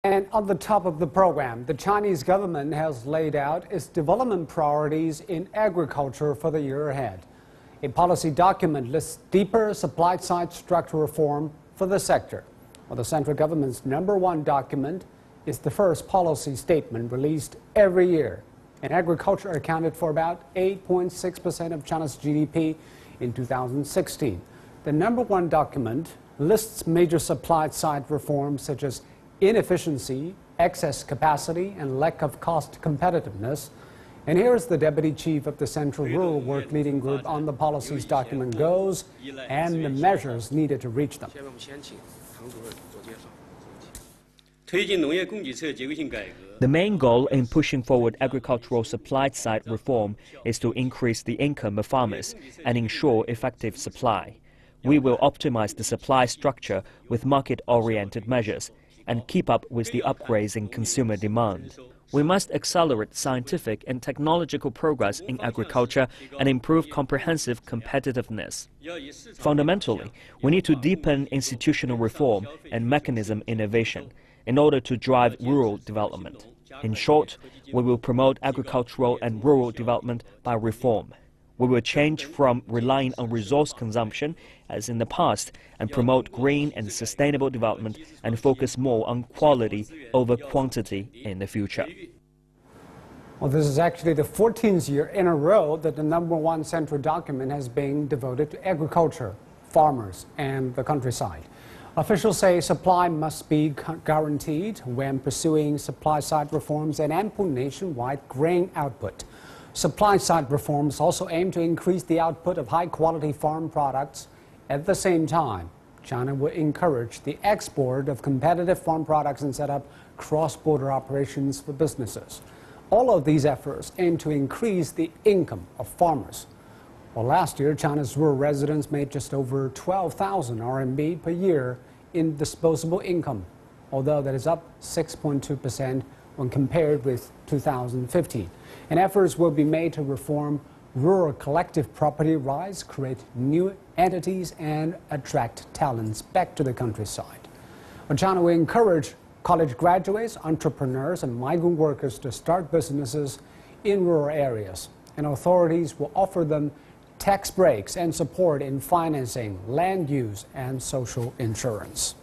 And on the top of the program, the Chinese government has laid out its development priorities in agriculture for the year ahead. A policy document lists deeper supply-side structural reform for the sector. Well, the central government's #1 document is the first policy statement released every year. And agriculture accounted for about 8.6% of China's GDP in 2016. The #1 document lists major supply-side reforms such as inefficiency, excess capacity, and lack of cost competitiveness. And here is the Deputy Chief of the Central Rural Work Leading Group on the policies document goals and the measures needed to reach them. The main goal in pushing forward agricultural supply-side reform is to increase the income of farmers and ensure effective supply. We will optimize the supply structure with market-oriented measures and keep up with the upgrades in consumer demand. We must accelerate scientific and technological progress in agriculture and improve comprehensive competitiveness. Fundamentally, we need to deepen institutional reform and mechanism innovation in order to drive rural development. In short, we will promote agricultural and rural development by reform. We will change from relying on resource consumption, as in the past, and promote green and sustainable development and focus more on quality over quantity in the future. Well, this is actually the 14th year in a row that the #1 central document has been devoted to agriculture, farmers, and the countryside. Officials say supply must be guaranteed when pursuing supply-side reforms and ample nationwide grain output. Supply-side reforms also aim to increase the output of high-quality farm products. At the same time, China will encourage the export of competitive farm products and set up cross-border operations for businesses. All of these efforts aim to increase the income of farmers. Well, last year, China's rural residents made just over 12,000 RMB per year in disposable income, although that is up 6.2% when compared with 2015. And efforts will be made to reform rural collective property rights, create new entities, and attract talents back to the countryside. Well, China will encourage college graduates, entrepreneurs, and migrant workers to start businesses in rural areas. And authorities will offer them tax breaks and support in financing, land use, and social insurance.